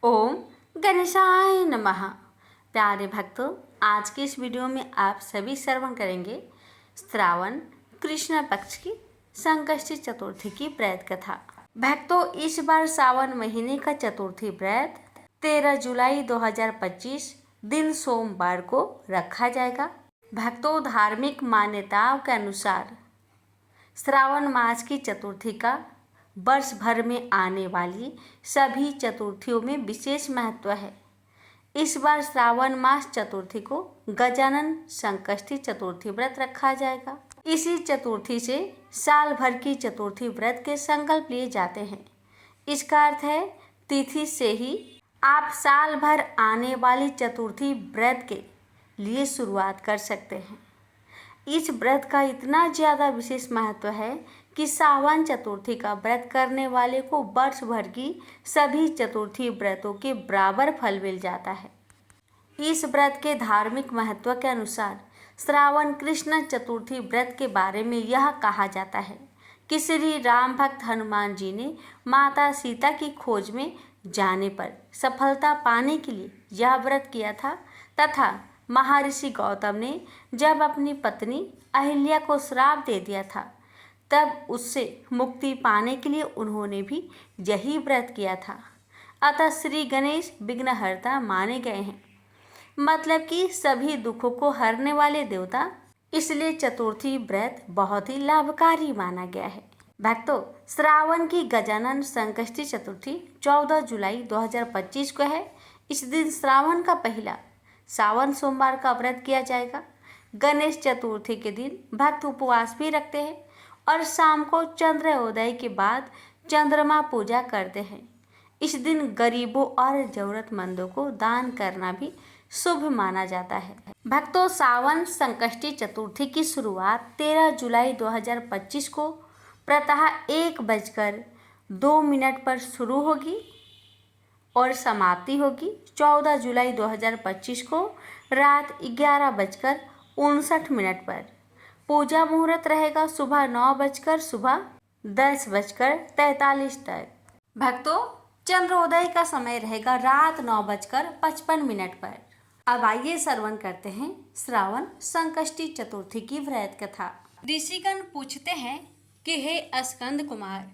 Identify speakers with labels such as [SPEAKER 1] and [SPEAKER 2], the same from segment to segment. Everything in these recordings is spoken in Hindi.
[SPEAKER 1] ओम गणेशाय नमः। प्यारे भक्तों, आज के इस वीडियो में आप सभी श्रवण करेंगे श्रावण कृष्ण पक्ष की संकष्टी चतुर्थी की व्रत कथा। भक्तों, इस बार सावन महीने का चतुर्थी व्रत 13 जुलाई 2025 दिन सोमवार को रखा जाएगा। भक्तों, धार्मिक मान्यताओं के अनुसार श्रावण मास की चतुर्थी का वर्ष भर में आने वाली सभी चतुर्थियों में विशेष महत्व है। इस बार श्रावण मास चतुर्थी को गजानन संकष्टी चतुर्थी व्रत रखा जाएगा। इसी चतुर्थी से साल भर की चतुर्थी व्रत के संकल्प लिए जाते हैं। इसका अर्थ है तिथि से ही आप साल भर आने वाली चतुर्थी व्रत के लिए शुरुआत कर सकते हैं। इस व्रत का इतना ज़्यादा विशेष महत्व है कि सावन चतुर्थी का व्रत करने वाले को वर्ष भर की सभी चतुर्थी व्रतों के बराबर फल मिल जाता है। इस व्रत के धार्मिक महत्व के अनुसार श्रावण कृष्ण चतुर्थी व्रत के बारे में यह कहा जाता है कि श्री राम भक्त हनुमान जी ने माता सीता की खोज में जाने पर सफलता पाने के लिए यह व्रत किया था तथा महर्षि गौतम ने जब अपनी पत्नी अहिल्या को श्राप दे दिया था तब उससे मुक्ति पाने के लिए उन्होंने भी यही व्रत किया था। अतः श्री गणेश विघ्नहर्ता माने गए हैं, मतलब कि सभी दुखों को हरने वाले देवता। इसलिए चतुर्थी व्रत बहुत ही लाभकारी माना गया है। भक्तों, श्रावण की गजानन संकष्टी चतुर्थी 14 जुलाई 2025 को है। इस दिन श्रावण का पहला सावन सोमवार का व्रत किया जाएगा। गणेश चतुर्थी के दिन भक्त उपवास भी रखते हैं और शाम को चंद्रोदय के बाद चंद्रमा पूजा करते हैं। इस दिन गरीबों और जरूरतमंदों को दान करना भी शुभ माना जाता है। भक्तों, सावन संकष्टी चतुर्थी की शुरुआत 13 जुलाई 2025 को प्रातः 1:02 पर शुरू होगी और समाप्ति होगी 14 जुलाई 2025 को रात 11:59 पर। पूजा मुहूर्त रहेगा सुबह 9 सुबह 10:43 तक। भक्तों, चंद्रोदय का समय रहेगा रात 9:55 पर। अब आइए श्रवण करते हैं श्रावण संकष्टी चतुर्थी की व्रत कथा। ऋषिगण पूछते हैं कि हे स्कंद कुमार,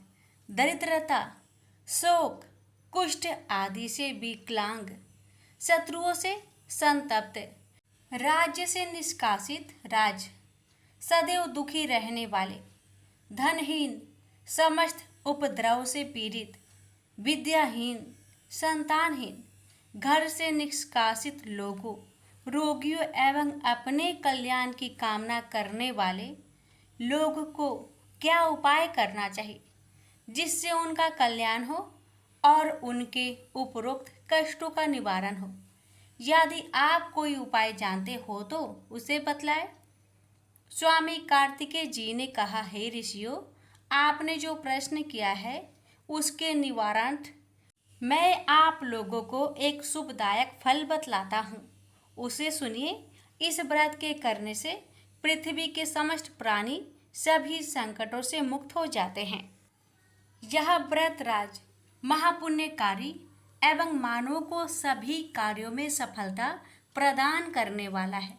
[SPEAKER 1] दरिद्रता, शोक, कुष्ठ आदि से विकलांग, शत्रुओं से संतप्त, राज्य से निष्कासित राज, सदैव दुखी रहने वाले, धनहीन, समस्त उपद्रव से पीड़ित, विद्याहीन, संतानहीन, घर से निष्कासित लोगों, रोगियों एवं अपने कल्याण की कामना करने वाले लोग को क्या उपाय करना चाहिए जिससे उनका कल्याण हो और उनके उपरोक्त कष्टों का निवारण हो? यदि आप कोई उपाय जानते हो तो उसे बतलाएं। स्वामी कार्तिकेय जी ने कहा, हे ऋषियों, आपने जो प्रश्न किया है उसके निवारणार्थ मैं आप लोगों को एक शुभदायक फल बतलाता हूँ, उसे सुनिए। इस व्रत के करने से पृथ्वी के समस्त प्राणी सभी संकटों से मुक्त हो जाते हैं। यह व्रत राज महापुण्यकारी एवं मानवों को सभी कार्यों में सफलता प्रदान करने वाला है।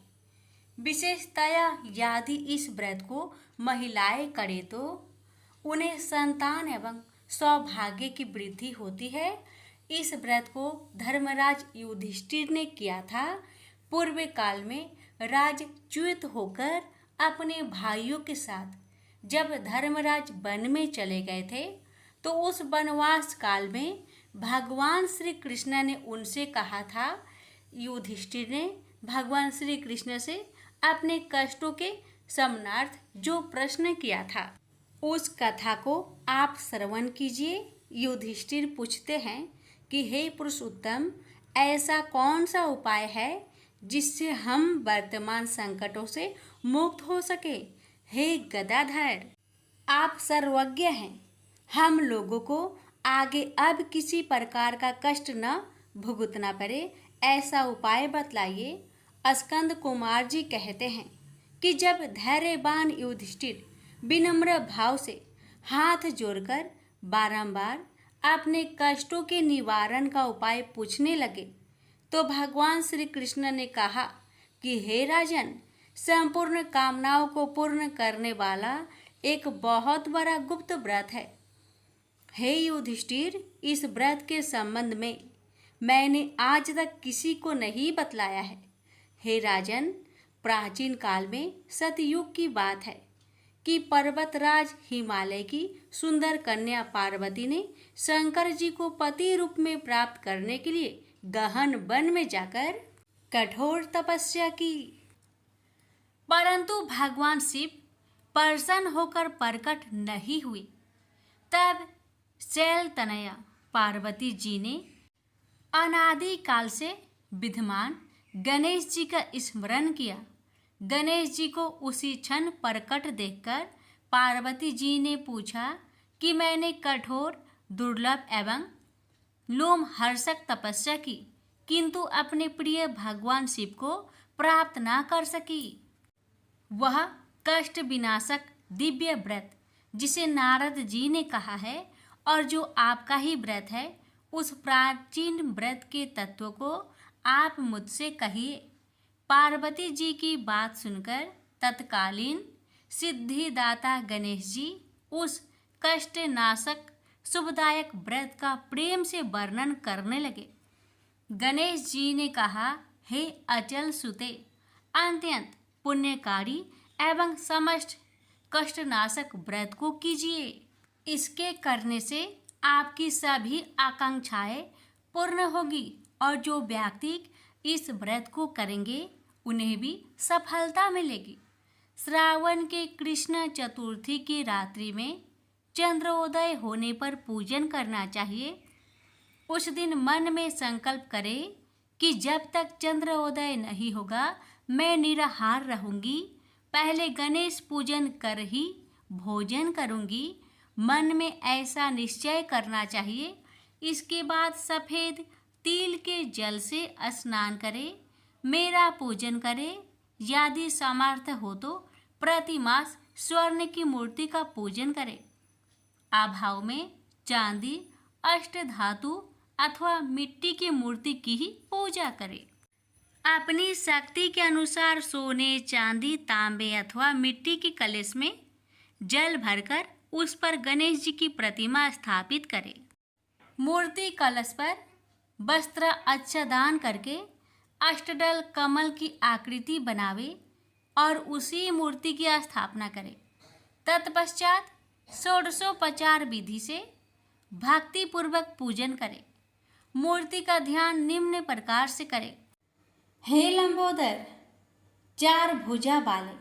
[SPEAKER 1] विशेषतया यदि इस व्रत को महिलाएं करें तो उन्हें संतान एवं सौभाग्य की वृद्धि होती है। इस व्रत को धर्मराज युधिष्ठिर ने किया था। पूर्व काल में राजच्युत होकर अपने भाइयों के साथ जब धर्मराज वन में चले गए थे तो उस वनवास काल में भगवान श्री कृष्ण ने उनसे कहा था, युधिष्ठिर ने भगवान श्री कृष्ण से अपने कष्टों के शमनार्थ जो प्रश्न किया था उस कथा को आप श्रवण कीजिए। युधिष्ठिर पूछते हैं कि हे पुरुषोत्तम, ऐसा कौन सा उपाय है जिससे हम वर्तमान संकटों से मुक्त हो सके? हे गदाधर, आप सर्वज्ञ हैं, हम लोगों को आगे अब किसी प्रकार का कष्ट न भुगतना पड़े, ऐसा उपाय बतलाइए। स्कंद कुमार जी कहते हैं कि जब धैर्यवान युधिष्ठिर विनम्र भाव से हाथ जोड़कर बारंबार अपने कष्टों के निवारण का उपाय पूछने लगे तो भगवान श्री कृष्ण ने कहा कि हे राजन, संपूर्ण कामनाओं को पूर्ण करने वाला एक बहुत बड़ा गुप्त व्रत है। हे युधिष्ठिर, इस व्रत के संबंध में मैंने आज तक किसी को नहीं बतलाया है। हे राजन, प्राचीन काल में सतयुग की बात है कि पर्वतराज हिमालय की सुंदर कन्या पार्वती ने शंकर जी को पति रूप में प्राप्त करने के लिए गहन वन में जाकर कठोर तपस्या की। परंतु भगवान शिव प्रसन्न होकर प्रकट नहीं हुए। तब शैल तनया पार्वती जी ने अनादि काल से विद्यमान गणेश जी का स्मरण किया। गणेश जी को उसी क्षण प्रकट देखकर पार्वती जी ने पूछा कि मैंने कठोर, दुर्लभ एवं लोमहर्षक तपस्या की, किंतु अपने प्रिय भगवान शिव को प्राप्त ना कर सकी। वह कष्ट विनाशक दिव्य व्रत जिसे नारद जी ने कहा है और जो आपका ही व्रत है, उस प्राचीन व्रत के तत्व को आप मुझसे कहिए। पार्वती जी की बात सुनकर तत्कालीन सिद्धिदाता गणेश जी उस कष्टनाशक शुभदायक व्रत का प्रेम से वर्णन करने लगे। गणेश जी ने कहा, हे अचल सुते, अत्यंत पुण्यकारी एवं समस्त कष्टनाशक व्रत को कीजिए। इसके करने से आपकी सभी आकांक्षाएं पूर्ण होगी और जो व्यक्ति इस व्रत को करेंगे उन्हें भी सफलता मिलेगी। श्रावण के कृष्ण चतुर्थी की रात्रि में चंद्रोदय होने पर पूजन करना चाहिए। उस दिन मन में संकल्प करें कि जब तक चंद्रोदय नहीं होगा मैं निराहार रहूंगी। पहले गणेश पूजन कर ही भोजन करूंगी। मन में ऐसा निश्चय करना चाहिए। इसके बाद सफ़ेद तिल के जल से स्नान करें, मेरा पूजन करें। यदि सामर्थ्य हो तो प्रतिमास स्वर्ण की मूर्ति का पूजन करें। अभाव में चांदी, अष्टधातु अथवा मिट्टी की मूर्ति की ही पूजा करें। अपनी शक्ति के अनुसार सोने, चांदी, तांबे अथवा मिट्टी की कलश में जल भरकर उस पर गणेश जी की प्रतिमा स्थापित करें। मूर्ति कलश पर वस्त्र आच्छादन करके अष्टदल कमल की आकृति बनावे और उसी मूर्ति की स्थापना करें। तत्पश्चात षोडशोपचार विधि से भक्ति पूर्वक पूजन करें। मूर्ति का ध्यान निम्न प्रकार से करें। हे लंबोदर, 4 भुजा वाले,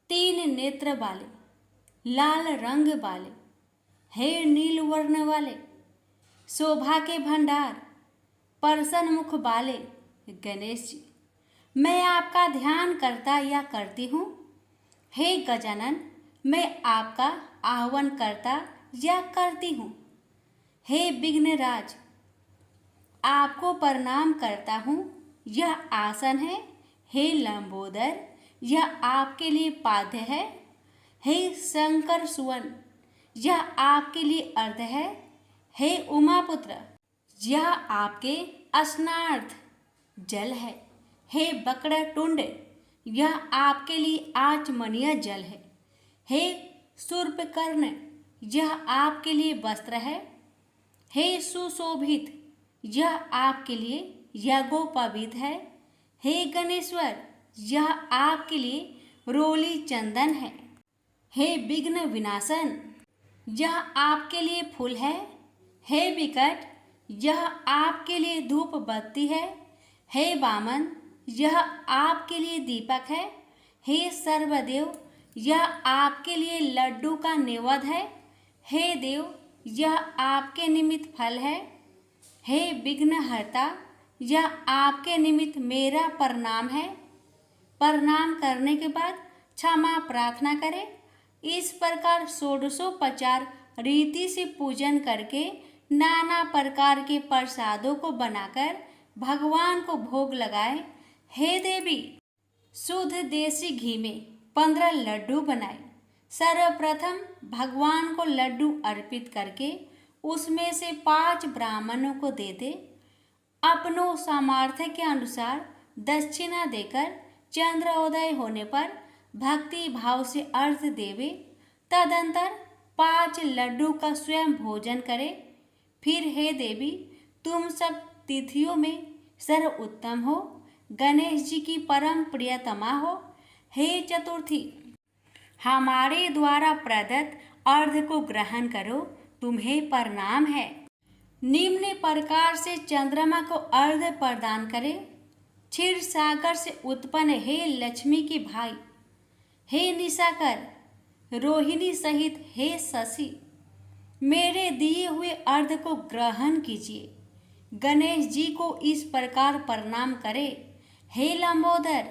[SPEAKER 1] 3 नेत्र वाले, लाल रंग वाले, हे नील वर्ण वाले, शोभा के भंडार, प्रसन्न मुख वाले गणेश जी, मैं आपका ध्यान करता या करती हूँ। हे गजानन, मैं आपका आह्वान करता या करती हूँ। हे विघ्नराज, आपको प्रणाम करता हूँ। यह आसन है। हे लंबोदर, यह आपके लिए पाद्य है। हे शंकर सुवन, यह आपके लिए अर्घ्य है। हे उमापुत्र, यह आपके स्नानार्थ जल है। हे वक्रतुंड, यह आपके लिए आचमनीय जल है। हे शूर्पकर्ण, यह आपके लिए वस्त्र है। हे सुशोभित, यह आपके लिए यज्ञोपवीत है। हे गणेश्वर, यह आपके लिए रोली चंदन है। हे विघ्न विनाशन, यह आपके लिए फूल है। हे विकट, यह आपके लिए धूप बत्ती है। हे वामन, यह आपके लिए दीपक है। हे सर्वदेव, यह आपके लिए लड्डू का नैवेद्य है। हे देव, यह आपके निमित्त फल है। हे विघ्नहर्ता, यह आपके निमित्त मेरा प्रणाम है। प्रणाम करने के बाद क्षमा प्रार्थना करें। इस प्रकार षोडशोपचार रीति से पूजन करके नाना प्रकार के प्रसादों को बनाकर भगवान को भोग लगाए। हे देवी, शुद्ध देसी घी में 15 लड्डू बनाए। सर्वप्रथम भगवान को लड्डू अर्पित करके उसमें से 5 ब्राह्मणों को दे दे। अपनों सामर्थ्य के अनुसार दक्षिणा देकर चंद्रोदय होने पर भक्ति भाव से अर्घ देवे। तदंतर 5 लड्डू का स्वयं भोजन करे। फिर हे देवी, तुम सब तिथियों में सर्वोत्तम हो, गणेश जी की परम प्रियतमा हो। हे चतुर्थी, हमारे द्वारा प्रदत्त अर्घ को ग्रहण करो, तुम्हें प्रणाम है। निम्न प्रकार से चंद्रमा को अर्घ प्रदान करे। क्षीर सागर से उत्पन्न हे लक्ष्मी के भाई, हे निशाकर, रोहिणी सहित हे शशि, मेरे दिए हुए अर्घ को ग्रहण कीजिए। गणेश जी को इस प्रकार प्रणाम करे। हे लंबोदर,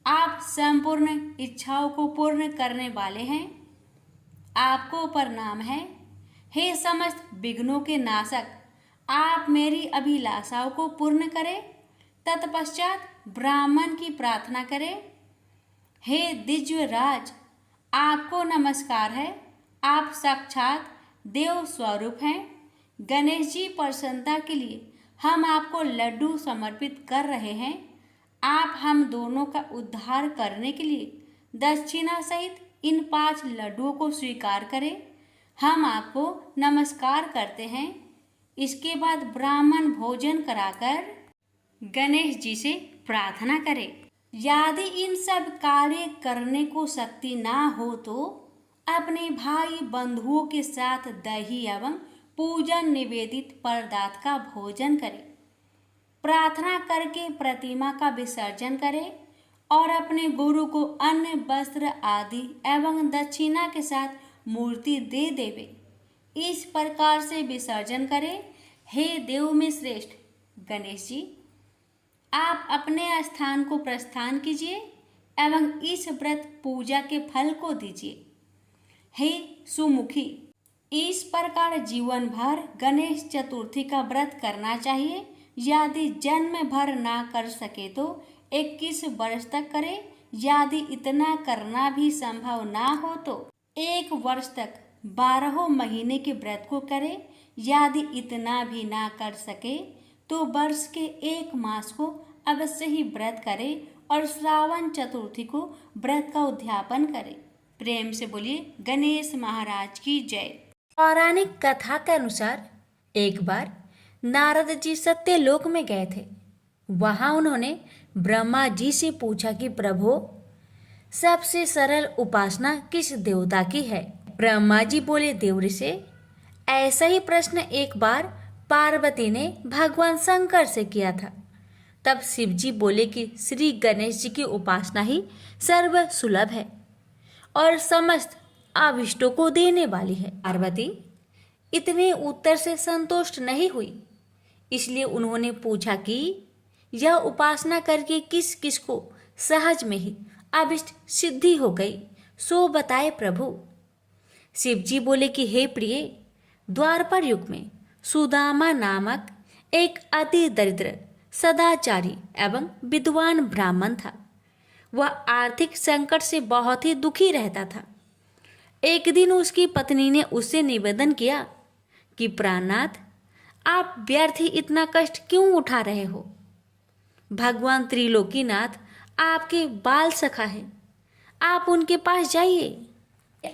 [SPEAKER 1] आप संपूर्ण इच्छाओं को पूर्ण करने वाले हैं, आपको प्रणाम है। हे समस्त विघ्नों के नाशक, आप मेरी अभिलाषाओं को पूर्ण करें। तत्पश्चात ब्राह्मण की प्रार्थना करें। हे दिव्यराज, आपको नमस्कार है, आप साक्षात देव स्वरूप हैं। गणेश जी, प्रसन्नता के लिए हम आपको लड्डू समर्पित कर रहे हैं। आप हम दोनों का उद्धार करने के लिए दक्षिणा सहित इन 5 लड्डुओं को स्वीकार करें। हम आपको नमस्कार करते हैं। इसके बाद ब्राह्मण भोजन कराकर गणेश जी से प्रार्थना करें। यदि इन सब कार्य करने को शक्ति ना हो तो अपने भाई बंधुओं के साथ दही एवं पूजन निवेदित पदार्थ का भोजन करें। प्रार्थना करके प्रतिमा का विसर्जन करें और अपने गुरु को अन्न वस्त्र आदि एवं दक्षिणा के साथ मूर्ति दे देवे। इस प्रकार से विसर्जन करें। हे देव में श्रेष्ठ गणेश जी, आप अपने स्थान को प्रस्थान कीजिए एवं इस व्रत पूजा के फल को दीजिए। हे सुमुखी, इस प्रकार जीवन भर गणेश चतुर्थी का व्रत करना चाहिए। यदि जन्म भर ना कर सके तो 21 वर्ष तक करें। यदि इतना करना भी संभव ना हो तो 1 वर्ष तक 12 महीने के व्रत को करें। यदि इतना भी ना कर सके तो वर्ष के 1 मास को अवश्य ही व्रत करें और श्रावण चतुर्थी को व्रत का उद्यापन करें। प्रेम से बोलिए गणेश महाराज की जय। पौराणिक कथा के अनुसार एक बार नारद जी सत्यलोक में गए थे। वहां उन्होंने ब्रह्मा जी से पूछा कि प्रभु, सबसे सरल उपासना किस देवता की है? ब्रह्मा जी बोले, देव से ऐसा ही प्रश्न एक बार पार्वती ने भगवान शंकर से किया था। तब शिव जी बोले कि श्री गणेश जी की उपासना ही सर्व सुलभ है और समस्त अभिष्टों को देने वाली है। पार्वती इतने उत्तर से संतुष्ट नहीं हुई, इसलिए उन्होंने पूछा कि यह उपासना करके किस किस को सहज में ही अभिष्ट सिद्धि हो गई, सो बताए प्रभु। शिव जी बोले कि हे प्रिय, द्वापर युग में सुदामा नामक एक अति दरिद्र सदाचारी एवं विद्वान ब्राह्मण था। वह आर्थिक संकट से बहुत ही दुखी रहता था। एक दिन उसकी पत्नी ने उससे निवेदन किया कि प्राणनाथ, आप व्यर्थ ही इतना कष्ट क्यों उठा रहे हो? भगवान त्रिलोकीनाथ आपके बाल सखा है, आप उनके पास जाइए,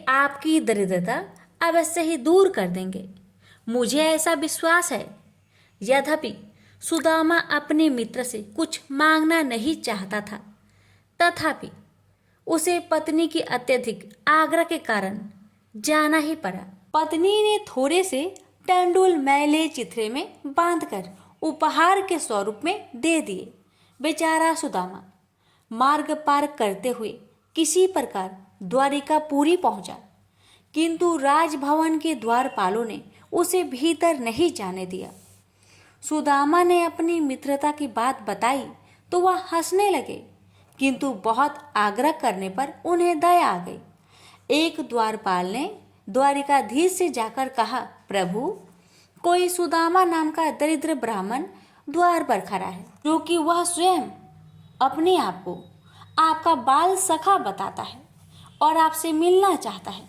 [SPEAKER 1] आपकी दरिद्रता अवश्य ही दूर कर देंगे, मुझे ऐसा विश्वास है। यद्यपि सुदामा अपने मित्र से कुछ मांगना नहीं चाहता था, तथापि उसे पत्नी की अत्यधिक आग्रह के कारण जाना ही पड़ा। पत्नी ने थोड़े से टंडुल मैले चिथड़े में बांधकर उपहार के स्वरूप में दे दिए। बेचारा सुदामा मार्ग पार करते हुए किसी प्रकार द्वारिकापुरी पहुंचा, किंतु राजभवन के द्वारपालों ने उसे भीतर नहीं जाने दिया। सुदामा ने अपनी मित्रता की बात बताई तो वह हंसने लगे, किंतु बहुत आग्रह करने पर उन्हें दया आ गई। एक द्वारपाल ने द्वारिकाधीश से जाकर कहा, प्रभु, कोई सुदामा नाम का दरिद्र ब्राह्मण द्वार पर खड़ा है, जो कि वह स्वयं अपने आप को आपका बाल सखा बताता है और आपसे मिलना चाहता है।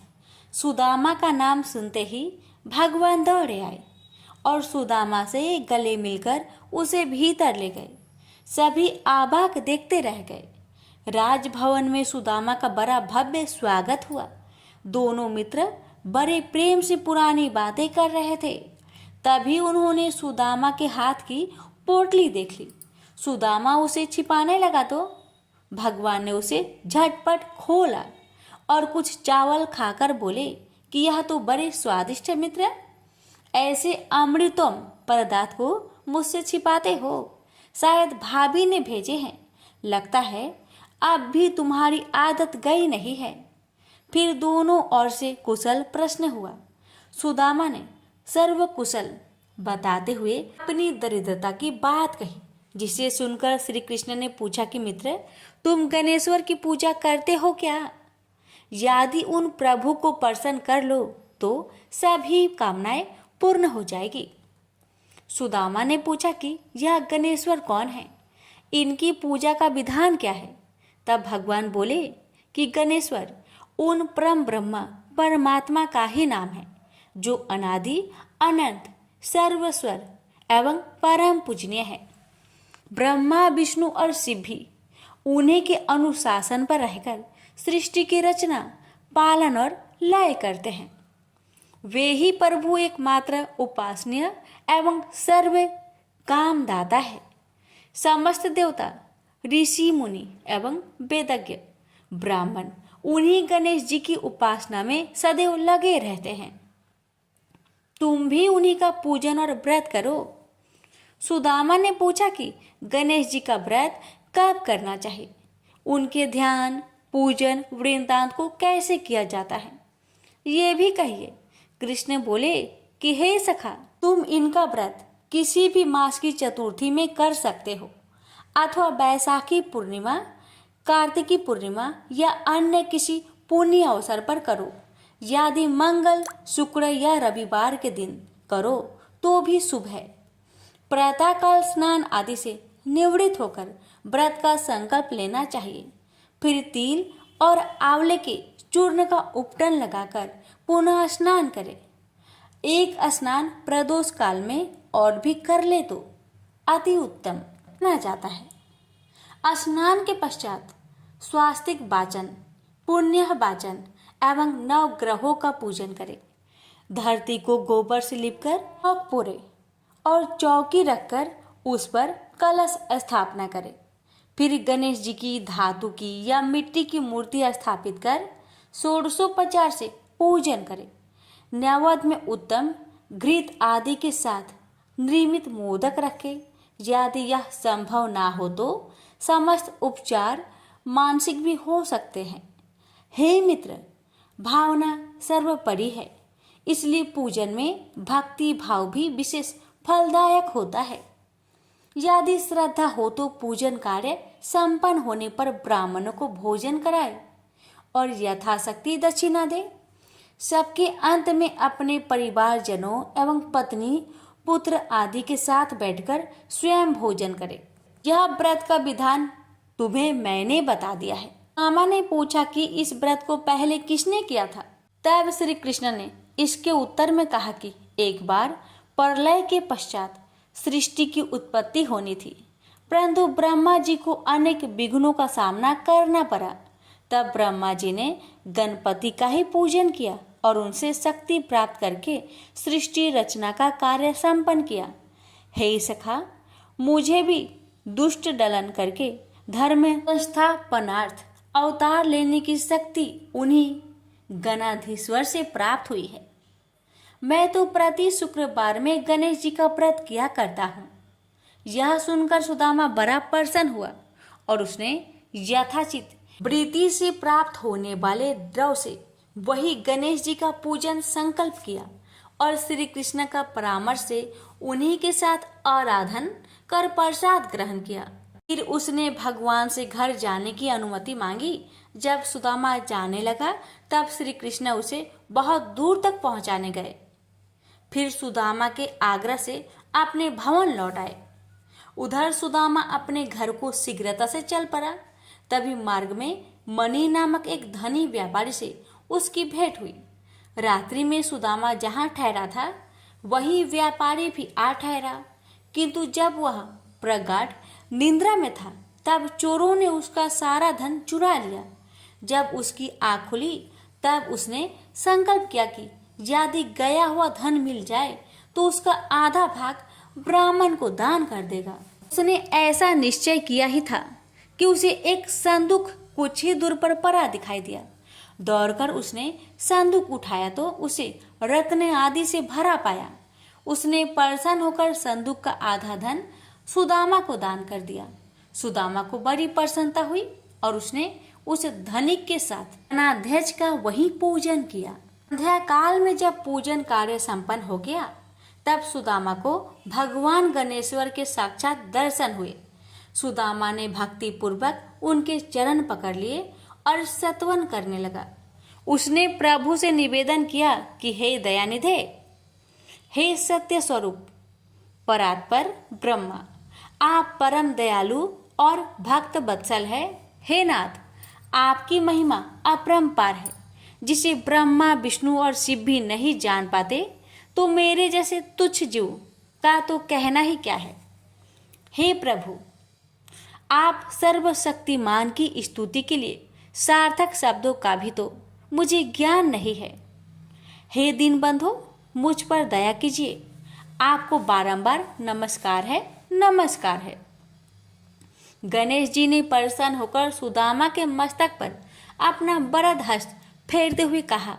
[SPEAKER 1] सुदामा का नाम सुनते ही भगवान दौड़े आए और सुदामा से गले मिलकर उसे भीतर ले गए। सभी आबाक देखते रह गए। राजभवन में सुदामा का बड़ा भव्य स्वागत हुआ। दोनों मित्र बड़े प्रेम से पुरानी बातें कर रहे थे। तभी उन्होंने सुदामा के हाथ की पोटली देख ली। सुदामा उसे छिपाने लगा तो भगवान ने उसे झटपट खोला और कुछ चावल खाकर बोले कि यह तो बड़े स्वादिष्ट है मित्र, ऐसे अमृतम पदार्थ को मुझसे छिपाते हो? शायद भाभी ने भेजे हैं। लगता है अब भी तुम्हारी आदत गई नहीं है। फिर दोनों ओर से कुशल प्रश्न हुआ। सुदामा ने सर्व कुशल बताते हुए अपनी दरिद्रता की बात कही, जिसे सुनकर श्री कृष्ण ने पूछा कि मित्र, तुम गणेश्वर की पूजा करते हो क्या? यदि उन प्रभु को प्रसन्न कर लो तो सभी कामनाएं पूर्ण हो जाएगी। सुदामा ने पूछा कि यह गणेश्वर कौन है, इनकी पूजा का विधान क्या है? तब भगवान बोले कि गणेश्वर उन परम ब्रह्मा परमात्मा का ही नाम है, जो अनादि अनंत सर्वस्वर एवं परम पूजनीय है। ब्रह्मा विष्णु और शिव भी उन्हीं के अनुशासन पर रहकर सृष्टि की रचना, पालन और लय करते हैं। वे ही प्रभु एकमात्र उपासनीय एवं सर्व कामदाता है। समस्त देवता, ऋषि मुनि एवं वेदज्ञ ब्राह्मण उन्हीं गणेश जी की उपासना में सदैव लगे रहते हैं। तुम भी उन्हीं का पूजन और व्रत करो। सुदामा ने पूछा कि गणेश जी का व्रत कब करना चाहिए, उनके ध्यान, पूजन, वृंदावन को कैसे किया जाता है, ये भी कहिए। कृष्ण बोले कि हे सखा, तुम इनका व्रत किसी भी मास की चतुर्थी में कर सकते हो अथवा बैसाखी पूर्णिमा, कार्तिकी पूर्णिमा या अन्य किसी पुण्य अवसर पर करो। यदि मंगल, शुक्र या रविवार के दिन करो तो भी शुभ है। प्रातःकाल स्नान आदि से निवृत्त होकर व्रत का संकल्प लेना चाहिए। फिर तिल और आंवले के चूर्ण का उपटन लगाकर पुनः स्नान करें। एक स्नान प्रदोष काल में और भी कर ले तो अति उत्तम माना जाता है। स्नान के पश्चात स्वास्तिक वाचन, पुण्य वाचन एवं नव ग्रहों का पूजन करें। धरती को गोबर से लिपकर चौक पोरे और चौकी रखकर उस पर कलश स्थापना करें। फिर गणेश जी की धातु की या मिट्टी की मूर्ति स्थापित कर षोडशोपचार से पूजन करें। नैवेद्य में उत्तम घृत आदि के साथ निर्मित मोदक रखें। यदि यह संभव ना हो तो समस्त उपचार मानसिक भी हो सकते हैं। हे मित्र, भावना सर्वोपरि है, इसलिए पूजन में भक्ति भाव भी विशेष फलदायक होता है। यदि श्रद्धा हो तो पूजन कार्य संपन्न होने पर ब्राह्मणों को भोजन कराए और यथाशक्ति दक्षिणा दे। सबके अंत में अपने परिवारजनों एवं पत्नी, पुत्र आदि के साथ बैठकर स्वयं भोजन करे। यह व्रत का विधान तुम्हें मैंने बता दिया है। मामा ने पूछा कि इस व्रत को पहले किसने किया था? तब श्री कृष्ण ने इसके उत्तर में कहा कि एक बार प्रलय के पश्चात सृष्टि की उत्पत्ति होनी थी, परंतु ब्रह्मा जी को अनेक विघ्नों का सामना करना पड़ा। तब ब्रह्मा जी ने गणपति का ही पूजन किया और उनसे शक्ति प्राप्त करके सृष्टि रचना का कार्य संपन्न किया। हे सखा, मुझे भी दुष्ट दलन करके धर्म संस्थापनार्थ अवतार लेने की शक्ति उन्हीं गणाधीश्वर से प्राप्त हुई है। मैं तो प्रति शुक्रवार में गणेश जी का व्रत किया करता हूँ। यह सुनकर सुदामा बड़ा प्रसन्न हुआ और उसने यथाचित वृत्ति से प्राप्त होने वाले द्रव्य से वही गणेश जी का पूजन संकल्प किया और श्री कृष्ण का परामर्श से उन्हीं के साथ आराधन कर प्रसाद ग्रहण किया। फिर उसने भगवान से घर जाने की अनुमति मांगी। जब सुदामा जाने लगा तब श्री कृष्ण उसे बहुत दूर तक पहुंचाने गए। फिर सुदामा के आग्रह से अपने भवन लौट आए। उधर सुदामा अपने घर को शीघ्रता से चल पड़ा। तभी मार्ग में मणि नामक एक धनी व्यापारी से उसकी भेंट हुई। रात्रि में सुदामा जहाँ ठहरा था वही व्यापारी भी आ ठहरा, किंतु जब वह प्रगाढ़ निद्रा में था तब चोरों ने उसका सारा धन चुरा लिया। जब उसकी आँख खुली तब उसने संकल्प किया कि यदि गया हुआ धन मिल जाए तो उसका आधा भाग ब्राह्मण को दान कर देगा। उसने ऐसा निश्चय किया ही था कि उसे एक संदूक कुछ ही दूर पर पड़ा दिखाई दिया। दौड़कर उसने संदूक उठाया तो उसे रत्न आदि से भरा पाया। उसने प्रसन्न होकर संदूक का आधा धन सुदामा को दान कर दिया। सुदामा को बड़ी प्रसन्नता हुई और उसने उस धनिक के साथ धनाध्यक्ष का वही पूजन किया। संध्या काल में जब पूजन कार्य संपन्न हो गया तब सुदामा को भगवान गणेश्वर के साक्षात दर्शन हुए। सुदामा ने भक्ति पूर्वक उनके चरण पकड़ लिए और स्तवन करने लगा। उसने प्रभु से निवेदन किया कि हे दयानिधे, हे सत्य स्वरूप परात्पर ब्रह्मा, आप परम दयालु और भक्त वत्सल है। हे नाथ, आपकी महिमा अपरंपार है, जिसे ब्रह्मा विष्णु और शिव भी नहीं जान पाते, तो मेरे जैसे तुच्छ जीव का तो कहना ही क्या है। हे प्रभु, आप सर्वशक्तिमान की स्तुति के लिए सार्थक शब्दों का भी तो मुझे ज्ञान नहीं है। हे दीनबंधो, मुझ पर दया कीजिए। आपको बारंबार नमस्कार है, नमस्कार है। गणेश जी ने प्रसन्न होकर सुदामा के मस्तक पर अपना वरद हस्त फेरते हुए कहा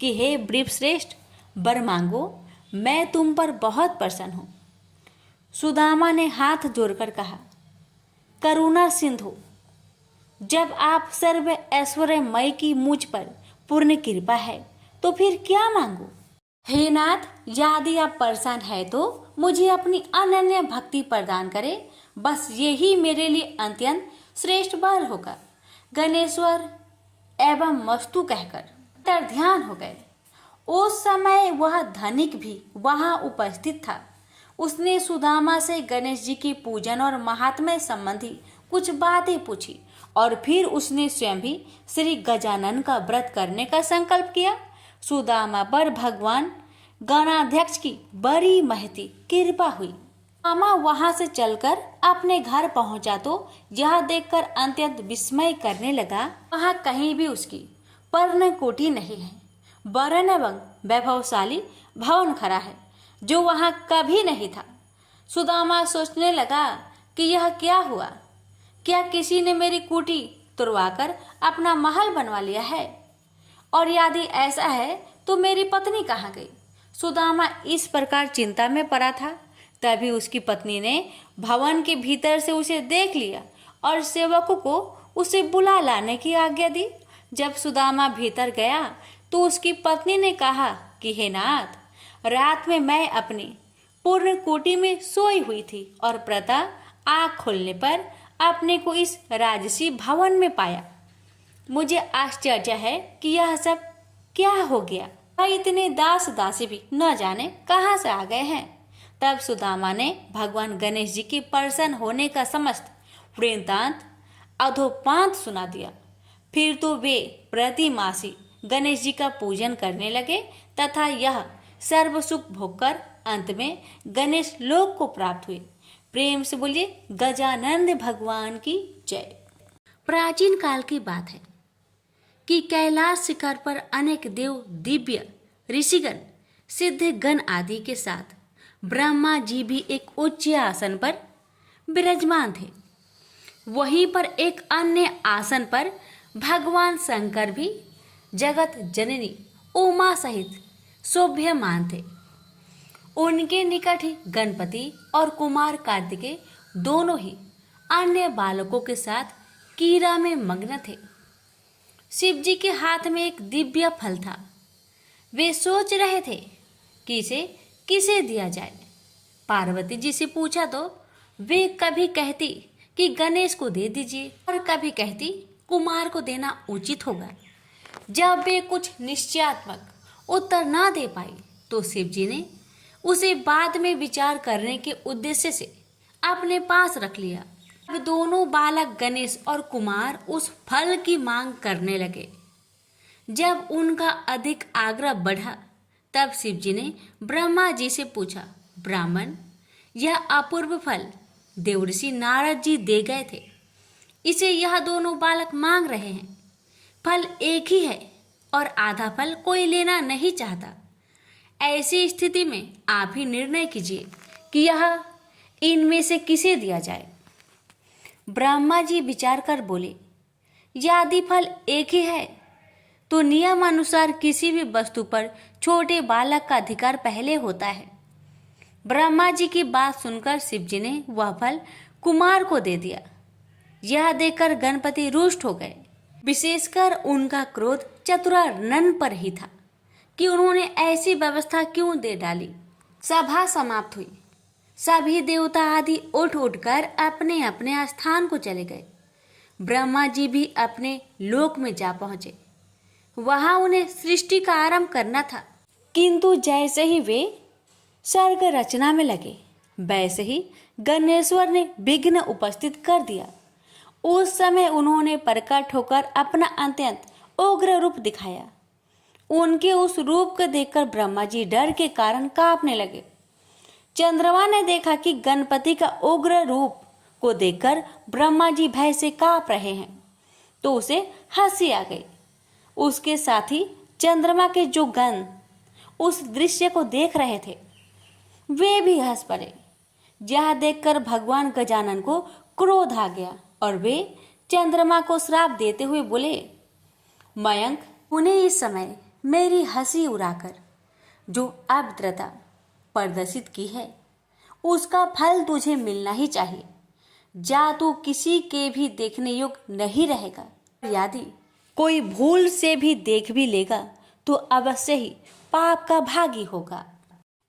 [SPEAKER 1] कि हे वृषश्रेष्ठ, वर मांगो, मैं तुम पर बहुत प्रसन्न हूँ। सुदामा ने हाथ जोड़कर कहा, करुणा सिंधु, जब आप सर्व ऐश्वर्यमय की मुझ पर पूर्ण कृपा है तो फिर क्या मांगू। हे नाथ, यदि आप प्रसन्न है तो मुझे अपनी अनन्य भक्ति प्रदान करें, बस यही मेरे लिए अत्यंत श्रेष्ठ वर होगा। गणेश्वर एवं मस्तु कहकर तर ध्यान हो गए। उस समय वह धनिक भी वहां उपस्थित था। उसने सुदामा से गणेश जी की पूजन और महात्म्य संबंधी कुछ बातें पूछी और फिर उसने स्वयं भी श्री गजानन का व्रत करने का संकल्प किया। सुदामा पर भगवान गणाध्यक्ष की बड़ी महती कृपा हुई। सुदामा वहां से चलकर अपने घर पहुंचा तो यह देखकर अत्यंत विस्मय करने लगा, वहां कहीं भी उसकी पर्णकोटि नहीं है, वरन एवं वैभवशाली भवन खड़ा है जो वहां कभी नहीं था। सुदामा सोचने लगा कि यह क्या हुआ, क्या किसी ने मेरी कुटी तुड़वाकर अपना महल बनवा लिया है, और यदि ऐसा है तो मेरी पत्नी कहाँ गई। सुदामा इस प्रकार चिंता में पड़ा था। तभी उसकी पत्नी ने भवन के भीतर से उसे देख लिया और सेवकों को उसे बुला लाने की आज्ञा दी। जब सुदामा भीतर गया तो उसकी पत्नी ने कहा कि हे नाथ, रात में मैं अपनी पूर्ण कोटि में सोई हुई थी और प्रातः आँख खोलने पर अपने को इस राजसी भवन में पाया। मुझे आश्चर्य है कि यह सब क्या हो गया। इतने दास दासी भी न जाने कहाँ से आ गए हैं। तब सुदामा ने भगवान गणेश जी के प्रसन्न होने का समस्त वृत्तांत अधोपांत सुना दिया। फिर तो वे प्रतिमासी गणेश जी का पूजन करने लगे तथा यह सर्व सुख भोगकर अंत में गणेश लोक को प्राप्त हुए। प्रेम से बोलिए गजानंद भगवान की जय। प्राचीन काल की बात है कि कैलाश शिखर पर अनेक देव, दिव्य ऋषिगण, सिद्ध गण आदि के साथ ब्रह्मा जी भी एक उच्च आसन पर विराजमान थे। वहीं पर एक अन्य आसन पर भगवान शंकर भी जगत जननी उमा सहित शोभ्यमान थे। उनके निकट ही गणपति और कुमार कार्तिकेय दोनों ही अन्य बालकों के साथ कीड़ा में मग्न थे। शिव जी के हाथ में एक दिव्य फल था। वे सोच रहे थे कि इसे किसे दिया जाए। पार्वती जी से पूछा तो वे कभी कहती कि गणेश को दे दीजिए और कभी कहती कुमार को देना उचित होगा। जब वे कुछ निश्चयात्मक उत्तर ना दे पाई तो शिव जी ने उसे बाद में विचार करने के उद्देश्य से अपने पास रख लिया। अब दोनों बालक गणेश और कुमार उस फल की मांग करने लगे। जब उनका अधिक आग्रह बढ़ा तब शिव जी ने ब्रह्मा जी से पूछा, ब्राह्मण, यह अपूर्व फल देवर्षि नारद जी दे गए थे, इसे यह दोनों बालक मांग रहे हैं। फल एक ही है और आधा फल कोई लेना नहीं चाहता। ऐसी स्थिति में आप ही निर्णय कीजिए कि यह इनमें से किसे दिया जाए। ब्रह्मा जी विचार कर बोले, यदि फल एक ही है तो नियम अनुसार किसी भी वस्तु पर छोटे बालक का अधिकार पहले होता है। ब्रह्मा जी की बात सुनकर शिव जी ने वह फल कुमार को दे दिया। यह देखकर गणपति रुष्ट हो गए। विशेषकर उनका क्रोध चतुरानन पर ही था कि उन्होंने ऐसी व्यवस्था क्यों दे डाली। सभा समाप्त हुई। सभी देवता आदि उठ उठकर अपने अपने स्थान को चले गए। ब्रह्मा जी भी अपने लोक में जा पहुंचे। वहां उन्हें सृष्टि का आरंभ करना था, किंतु जैसे ही वे सर्ग रचना में लगे वैसे ही गणेश्वर ने विघ्न उपस्थित कर दिया। उस समय उन्होंने प्रकट होकर अपना अत्यंत उग्र रूप दिखाया। उनके उस रूप को देखकर ब्रह्मा जी डर के कारण कांपने लगे। चंद्रमा ने देखा कि गणपति का उग्र रूप को देखकर ब्रह्मा जी भय से कांप रहे हैं, तो उसे हंसी आ गई। उसके साथ ही चंद्रमा के जो गण उस दृश्य को देख रहे थे वे भी हंस पड़े। यह देखकर भगवान गजानन को क्रोध आ गया और वे चंद्रमा को श्राप देते हुए बोले, मयंक, उन्हें इस समय मेरी हंसी उड़ाकर जो अभद्रता प्रदर्शित की है उसका फल तुझे मिलना ही चाहिए। जा तू किसी के भी देखने योग्य नहीं रहेगा। यदि कोई भूल से भी देख भी लेगा तो अवश्य ही पाप का भागी होगा।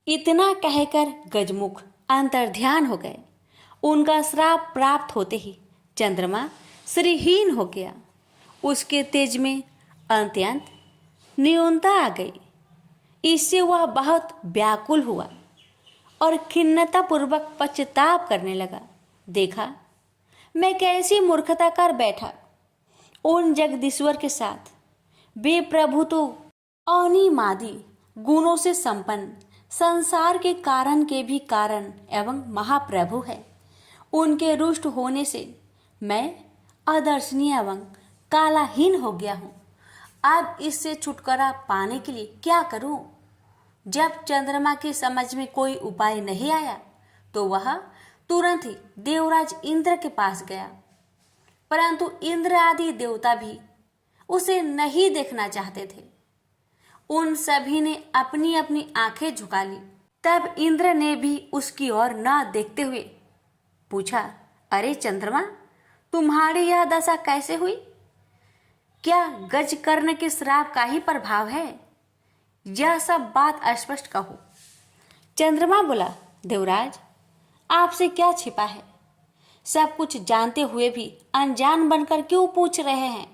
[SPEAKER 1] इतना कहकर गजमुख अंतर्ध्यान हो गए। उनका श्राप प्राप्त होते ही चंद्रमा श्रीहीन हो गया। उसके तेज में अत्यंत न्यूनता आ गई। इससे वह बहुत व्याकुल हुआ और खिन्नता पूर्वक पश्चाताप करने लगा। देखा, मैं कैसी मूर्खता कर बैठा। उन जगदीश्वर के साथ वे प्रभु तो अनिमादि गुणों से संपन्न संसार के कारण के भी कारण एवं महाप्रभु है। उनके रुष्ट होने से मैं अदर्शनीय एवं कालाहीन हो गया हूँ। अब इससे छुटकारा पाने के लिए क्या करूं? जब चंद्रमा के समझ में कोई उपाय नहीं आया तो वह तुरंत ही देवराज इंद्र के पास गया, परंतु इंद्र आदि देवता भी उसे नहीं देखना चाहते थे। उन सभी ने अपनी अपनी आंखें झुका ली। तब इंद्र ने भी उसकी ओर न देखते हुए पूछा, अरे चंद्रमा, तुम्हारी यह दशा कैसे हुई? क्या गजकर्ण के श्राप का ही प्रभाव है? यह सब बात स्पष्ट कहो। चंद्रमा बोला, देवराज, आपसे क्या छिपा है? सब कुछ जानते हुए भी अनजान बनकर क्यों पूछ रहे हैं?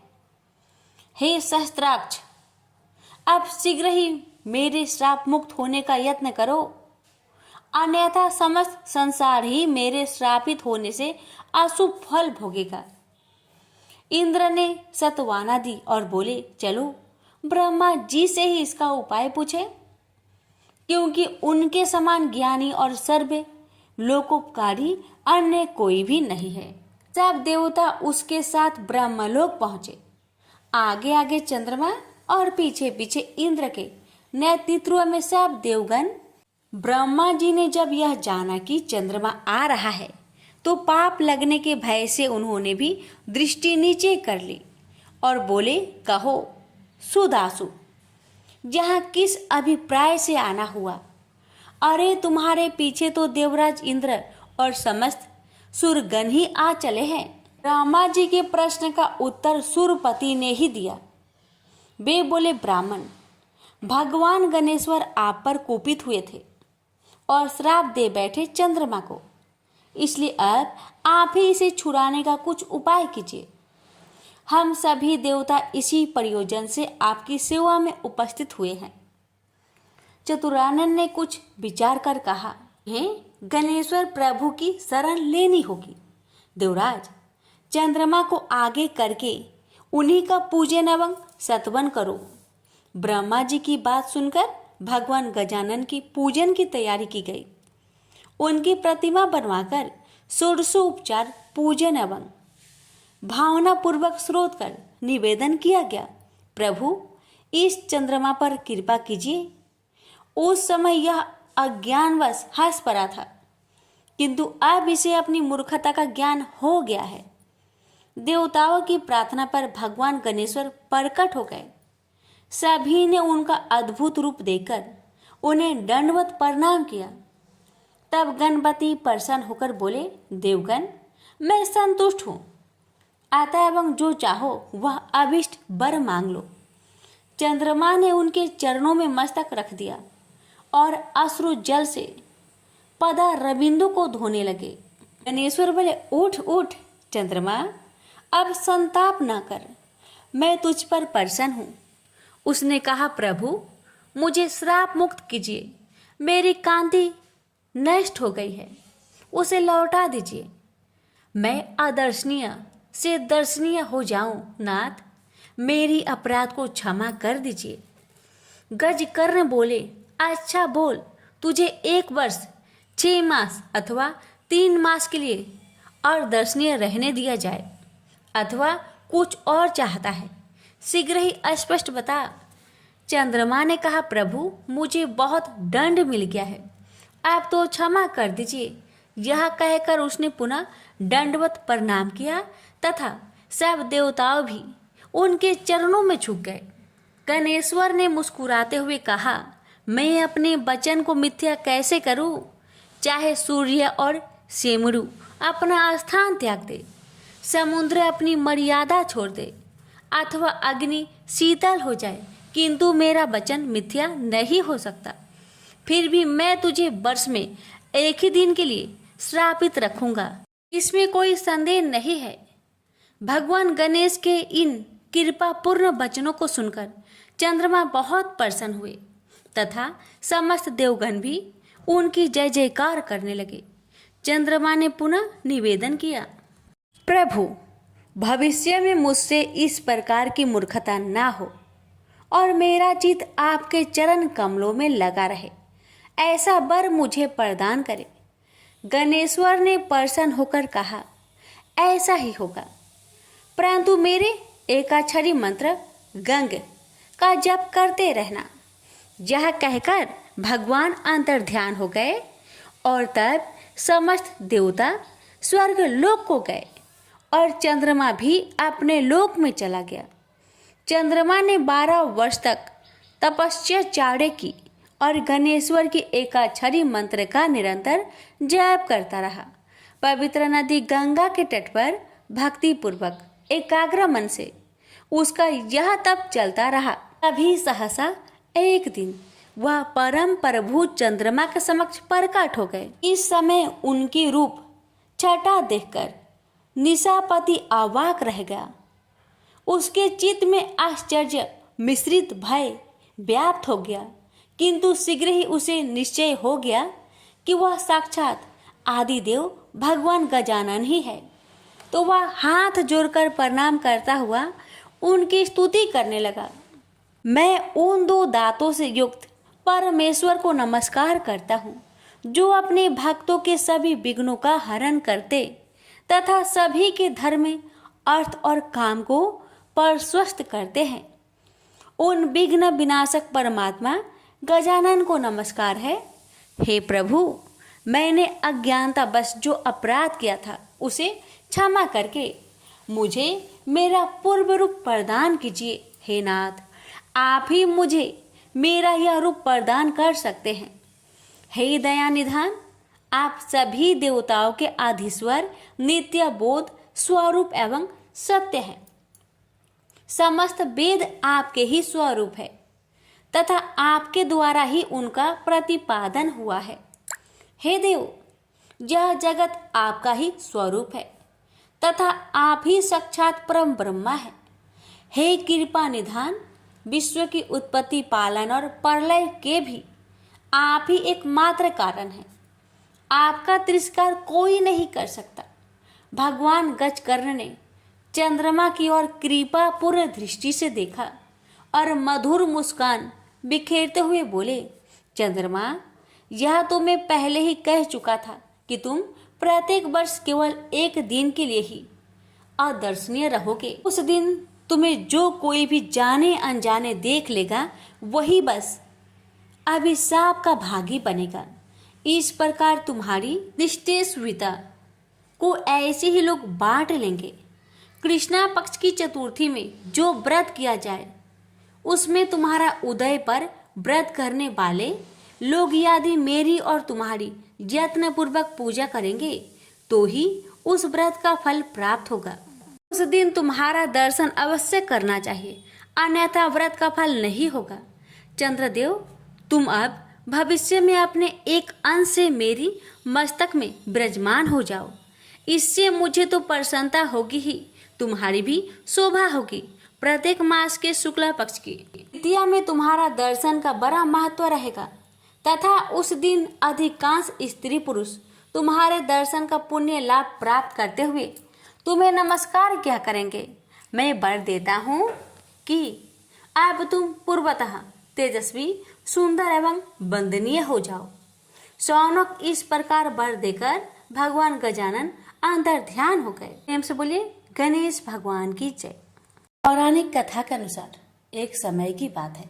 [SPEAKER 1] हे सहस्त्राक्ष, अब शीघ्र ही मेरे श्राप मुक्त होने का यत्न करो, अन्यथा समस्त संसार ही मेरे श्रापित होने से अशुभ फल भोगेगा। इंद्र ने सत्वाना दी और बोले, चलो ब्रह्मा जी से ही इसका उपाय पूछे, क्योंकि उनके समान ज्ञानी और सर्व लोकोपकारी अन्य कोई भी नहीं है। सब देवता उसके साथ ब्रह्मलोक पहुंचे। आगे आगे चंद्रमा और पीछे पीछे इंद्र के नेतृत्व में सब देवगण। ब्रह्मा जी ने जब यह जाना कि चंद्रमा आ रहा है तो पाप लगने के भय से उन्होंने भी दृष्टि नीचे कर ली और बोले, कहो सुदासु, यहाँ किस अभिप्राय से आना हुआ? अरे तुम्हारे पीछे तो देवराज इंद्र और समस्त सुरगण ही आ चले हैं। ब्रह्मा जी के प्रश्न का उत्तर सुरपति ने ही दिया। वे बोले, ब्राह्मण, भगवान गणेश्वर आप पर कुपित हुए थे और श्राप दे बैठे चंद्रमा को, इसलिए अब आप ही इसे छुड़ाने का कुछ उपाय कीजिए। हम सभी देवता इसी प्रयोजन से आपकी सेवा में उपस्थित हुए हैं। चतुरानन ने कुछ विचार कर कहा, हे गणेश्वर प्रभु की शरण लेनी होगी। देवराज, चंद्रमा को आगे करके उन्हीं का पूजन एवं सत्वन करो। ब्रह्मा जी की बात सुनकर भगवान गजानन की पूजन की तैयारी की गई। उनकी प्रतिमा बनवाकर षोडशोपचार पूजन एवं भावना पूर्वक स्रोत कर निवेदन किया गया, प्रभु इस चंद्रमा पर कृपा कीजिए। उस समय यह अज्ञानवश हंस पड़ा था, किंतु अब इसे अपनी मूर्खता का ज्ञान हो गया है। देवताओं की प्रार्थना पर भगवान गणेश्वर प्रकट हो गए। सभी ने उनका अद्भुत रूप देखकर उन्हें दंडवत प्रणाम किया। तब गणपति प्रसन्न होकर बोले, देवगण मैं संतुष्ट हूँ, आता एवं जो चाहो वह अभिष्ट वर मांग लो। चंद्रमा ने उनके चरणों में मस्तक रख दिया और अश्रु जल से पदा रविंदु को धोने लगे। गणेश्वर बोले, उठ उठ चंद्रमा, अब संताप न कर, मैं तुझ पर प्रसन्न हूँ। उसने कहा, प्रभु मुझे श्राप मुक्त कीजिए, मेरी कांति नष्ट हो गई है, उसे लौटा दीजिए, मैं अदर्शनीय से दर्शनीय हो जाऊं। नाथ मेरी अपराध को क्षमा कर दीजिए। गजकर्ण बोले, अच्छा बोल, तुझे 1 वर्ष 6 मास अथवा 3 मास के लिए अदर्शनीय रहने दिया जाए, अथवा कुछ और चाहता है, शीघ्र ही स्पष्ट बता। चंद्रमा ने कहा, प्रभु मुझे बहुत दंड मिल गया है, आप तो क्षमा कर दीजिए। यह कहकर उसने पुनः दंडवत प्रणाम किया तथा सब देवताओं भी उनके चरणों में झुक गए। गणेश्वर ने मुस्कुराते हुए कहा, मैं अपने वचन को मिथ्या कैसे करूं? चाहे सूर्य और सेमरू अपना स्थान त्याग दे, समुद्र अपनी मर्यादा छोड़ दे, अथवा अग्नि शीतल हो जाए, किंतु मेरा वचन मिथ्या नहीं हो सकता। फिर भी मैं तुझे वर्ष में 1 ही दिन के लिए श्रापित रखूंगा, इसमें कोई संदेह नहीं है। भगवान गणेश के इन कृपापूर्ण वचनों को सुनकर चंद्रमा बहुत प्रसन्न हुए तथा समस्त देवगण भी उनकी जय जयकार करने लगे। चंद्रमा ने पुनः निवेदन किया, प्रभु भविष्य में मुझसे इस प्रकार की मूर्खता ना हो और मेरा चित्त आपके चरण कमलों में लगा रहे, ऐसा वर मुझे प्रदान करे। गणेश्वर ने प्रसन्न होकर कहा, ऐसा ही होगा, परंतु मेरे एकाक्षरी मंत्र गंग का जप करते रहना। यह कहकर भगवान अंतर्ध्यान हो गए और तब समस्त देवता स्वर्ग लोक को गए और चंद्रमा भी अपने लोक में चला गया। चंद्रमा ने 12 वर्ष तक तपस्या चाड़े की और गणेश्वर की एकाक्षरी मंत्र का निरंतर जप करता रहा। पवित्र नदी गंगा के तट पर भक्ति पूर्वक एकाग्र मन से उसका यह तप चलता रहा। तभी सहसा एक दिन वह परम प्रभु चंद्रमा के समक्ष प्रकट हो गए। इस समय उनकी रूप छटा देखकर निशापति अवाक रह गया। उसके चित्त में आश्चर्य मिश्रित भय व्याप्त हो गया, किंतु शीघ्र ही उसे निश्चय हो गया कि वह साक्षात आदिदेव भगवान गजानन ही है। तो वह हाथ जोड़कर प्रणाम करता हुआ उनकी स्तुति करने लगा। मैं उन 2 दांतों से युक्त परमेश्वर को नमस्कार करता हूँ, जो अपने भक्तों के सभी विघ्नों का हरण करते तथा सभी के धर्म, अर्थ और काम को प्रशस्त करते हैं। उन विघ्न विनाशक परमात्मा गजानन को नमस्कार है। हे प्रभु, मैंने अज्ञानतावश जो अपराध किया था उसे क्षमा करके मुझे मेरा पूर्व रूप प्रदान कीजिए। हे नाथ, आप ही मुझे मेरा यह रूप प्रदान कर सकते हैं। हे दया निधान, आप सभी देवताओं के आधीश्वर, नित्य बोध स्वरूप एवं सत्य हैं। समस्त वेद आपके ही स्वरूप है तथा आपके द्वारा ही उनका प्रतिपादन हुआ है। हे देव, यह जगत आपका ही स्वरूप है तथा आप ही साक्षात परम ब्रह्मा है। हे कृपा निधान, विश्व की उत्पत्ति, पालन और प्रलय के भी आप ही एकमात्र कारण हैं। आपका तिरस्कार कोई नहीं कर सकता। भगवान गजकर्ण ने चंद्रमा की ओर कृपापूर्ण दृष्टि से देखा और मधुर मुस्कान बिखेरते हुए बोले, चंद्रमा, यह तो मैं पहले ही कह चुका था कि तुम प्रत्येक वर्ष केवल एक दिन के लिए ही अदर्शनीय रहोगे। उस दिन तुम्हें जो कोई भी जाने अनजाने देख लेगा वही बस अभिशाप का भागी बनेगा। इस प्रकार तुम्हारी निष्ठेयता को ऐसे ही लोग बांट लेंगे। कृष्णा पक्ष की चतुर्थी में जो व्रत किया जाए उसमें तुम्हारा उदय पर व्रत करने वाले लोग यदि मेरी और तुम्हारी यत्नपूर्वक पूजा करेंगे तो ही उस व्रत का फल प्राप्त होगा। उस दिन तुम्हारा दर्शन अवश्य करना चाहिए, अन्यथा व्रत का फल नहीं होगा। चंद्रदेव, तुम अब भविष्य में अपने एक अंश से मेरी मस्तक में विराजमान हो जाओ। इससे मुझे तो प्रसन्नता होगी ही, तुम्हारी भी शोभा होगी। प्रत्येक मास के शुक्ला पक्ष की द्वितीया में तुम्हारा दर्शन का बड़ा महत्व रहेगा तथा उस दिन अधिकांश स्त्री पुरुष तुम्हारे दर्शन का पुण्य लाभ प्राप्त करते हुए तुम्हें नमस्कार क्या करेंगे। मैं वर देता हूँ कि अब तुम पूर्वतः तेजस्वी, सुंदर एवं वंदनीय हो जाओ। शौनक इस प्रकार वर देकर भगवान गजानन अंतर ध्यान हो गए। प्रेम से बोलिए गणेश भगवान की जय। पौराणिक कथा के अनुसार एक समय की बात है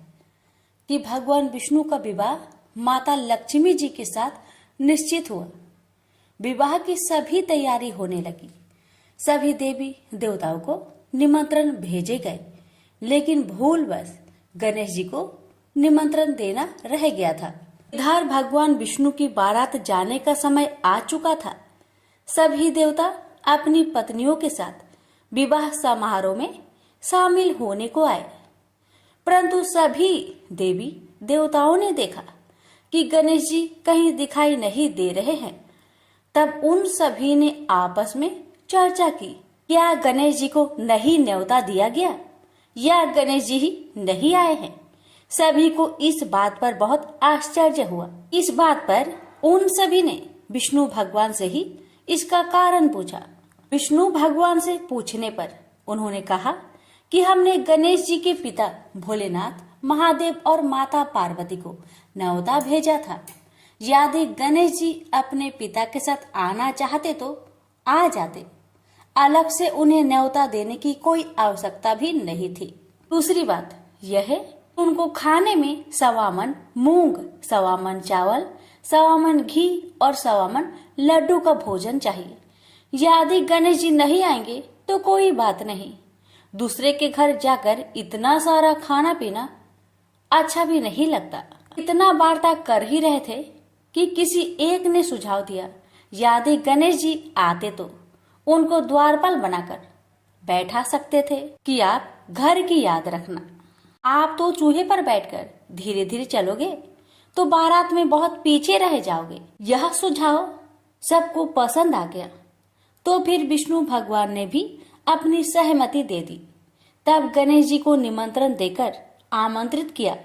[SPEAKER 1] कि भगवान विष्णु का विवाह माता लक्ष्मी जी के साथ निश्चित हुआ। विवाह की सभी तैयारी होने लगी। सभी देवी देवताओं को निमंत्रण भेजे गए, लेकिन भूलवश गणेश जी को निमंत्रण देना रह गया था। इधर भगवान विष्णु की बारात जाने का समय आ चुका था। सभी देवता अपनी पत्नियों के साथ विवाह समारोह में शामिल होने को आए, परंतु सभी देवी देवताओं ने देखा कि गणेश जी कहीं दिखाई नहीं दे रहे हैं। तब उन सभी ने आपस में चर्चा की, क्या गणेश जी को नहीं न्योता दिया गया या गणेश जी ही नहीं आए हैं। सभी को इस बात पर बहुत आश्चर्य हुआ। इस बात पर उन सभी ने विष्णु भगवान से ही इसका कारण पूछा। विष्णु भगवान से पूछने पर उन्होंने कहा कि हमने गणेश जी के पिता भोलेनाथ, महादेव और माता पार्वती को न्योता भेजा था। यदि गणेश जी अपने पिता के साथ आना चाहते तो आ जाते, अलग से उन्हें न्योता देने की कोई आवश्यकता भी नहीं थी। दूसरी बात यह है, उनको खाने में 1.25 मन मूंग, 1.25 मन चावल, 1.25 मन घी और 1.25 मन लड्डू का भोजन चाहिए। यदि गणेश जी नहीं आएंगे तो कोई बात नहीं, दूसरे के घर जाकर इतना सारा खाना पीना अच्छा भी नहीं लगता। इतना वार्ता कर ही रहे थे कि किसी एक ने सुझाव दिया, यदि गणेश जी आते तो उनको द्वारपाल बनाकर बैठा सकते थे कि आप घर की याद रखना। आप तो चूहे पर बैठकर धीरे धीरे चलोगे तो बारात में बहुत पीछे रह जाओगे। यह सुझाव सबको पसंद आ गया, तो फिर विष्णु भगवान ने भी अपनी सहमति दे दी। तब गणेश जी को निमंत्रण देकर आमंत्रित किया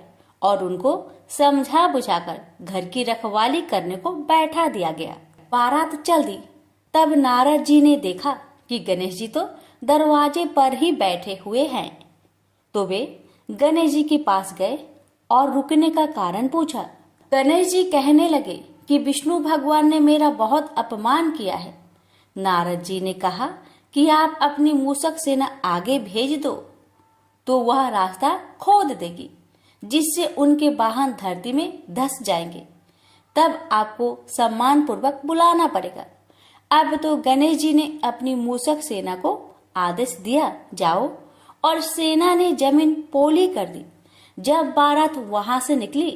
[SPEAKER 1] और उनको समझा बुझाकर घर की रखवाली करने को बैठा दिया गया। बारात चल दी। तब नारद जी ने देखा कि गणेश जी तो दरवाजे पर ही बैठे हुए हैं, तो वे गणेश जी के पास गए और रुकने का कारण पूछा। गणेश जी कहने लगे कि विष्णु भगवान ने मेरा बहुत अपमान किया है। नारद जी ने कहा कि आप अपनी मूषक सेना आगे भेज दो तो वह रास्ता खोद देगी, जिससे उनके वाहन धरती में धंस जाएंगे। तब आपको सम्मान पूर्वक बुलाना पड़ेगा। अब तो गणेश जी ने अपनी मूषक सेना को आदेश दिया, जाओ, और सेना ने जमीन पोली कर दी। जब बारात वहां से निकली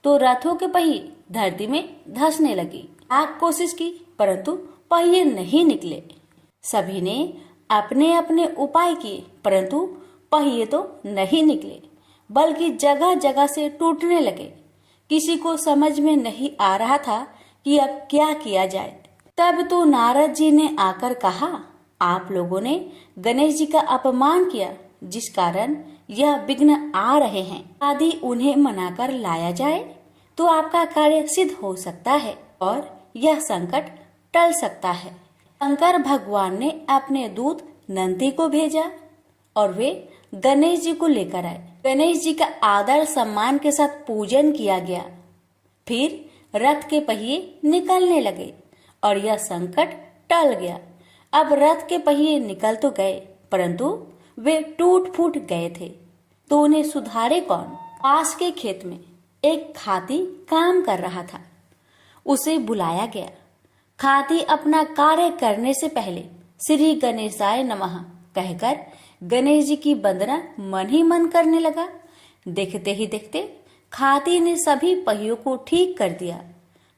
[SPEAKER 1] तो रथों के पहिए धरती में धंसने लगी। आग कोशिश की परंतु पहिए नहीं निकले। सभी ने अपने अपने उपाय किए परंतु पहिए तो नहीं निकले, बल्कि जगह जगह से टूटने लगे। किसी को समझ में नहीं आ रहा था कि अब क्या किया जाए। तब तो नारद जी ने आकर कहा, आप लोगों ने गणेश जी का अपमान किया, जिस कारण यह विघ्न आ रहे हैं। यदि उन्हें मनाकर लाया जाए तो आपका कार्य सिद्ध हो सकता है और यह संकट टल सकता है। शंकर भगवान ने अपने दूत नंदी को भेजा और वे गणेश जी को लेकर आए। गणेश जी का आदर सम्मान के साथ पूजन किया गया। फिर रथ के पहिए निकलने लगे और यह संकट टल गया। अब रथ के पहिए निकल तो गए, परंतु वे टूट फूट गए थे, तो उन्हें सुधारे कौन? पास के खेत में एक खाती काम कर रहा था। उसे बुलाया गया। खाती अपना कार्य करने से पहले श्री गणेशाय नमः कहकर गणेश जी की वंदना मन ही मन करने लगा। देखते ही देखते खाती ने सभी पहियों को ठीक कर दिया।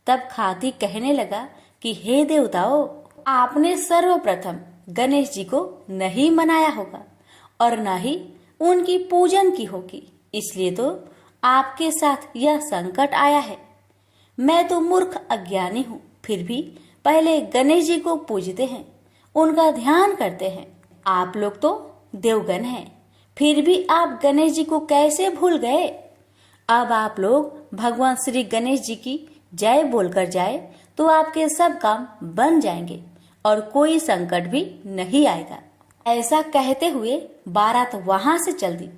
[SPEAKER 1] तब खाती कहने लगा कि हे देवताओं, आपने सर्वप्रथम गणेश जी को नहीं मनाया होगा और न ही उनकी पूजन की होगी, इसलिए तो आपके साथ यह संकट आया है। मैं तो मूर्ख अज्ञानी हूँ, फिर भी पहले गणेश जी को पूजते हैं, उनका ध्यान करते हैं। आप लोग तो देवगण हैं, फिर भी आप गणेश जी को कैसे भूल गए? अब आप लोग भगवान श्री गणेश जी की जय बोलकर जाए तो आपके सब काम बन जाएंगे और कोई संकट भी नहीं आएगा। ऐसा कहते हुए बारात वहां से चल दी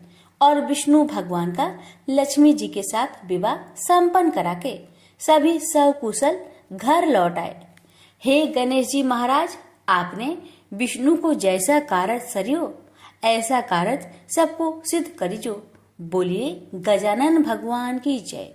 [SPEAKER 1] और विष्णु भगवान का लक्ष्मी जी के साथ विवाह संपन्न करा के सभी सकुशल घर लौट आए। हे गणेश जी महाराज, आपने विष्णु को जैसा कारज सरियो, ऐसा कारज सबको सिद्ध करिजो। बोलिए गजानन भगवान की जय।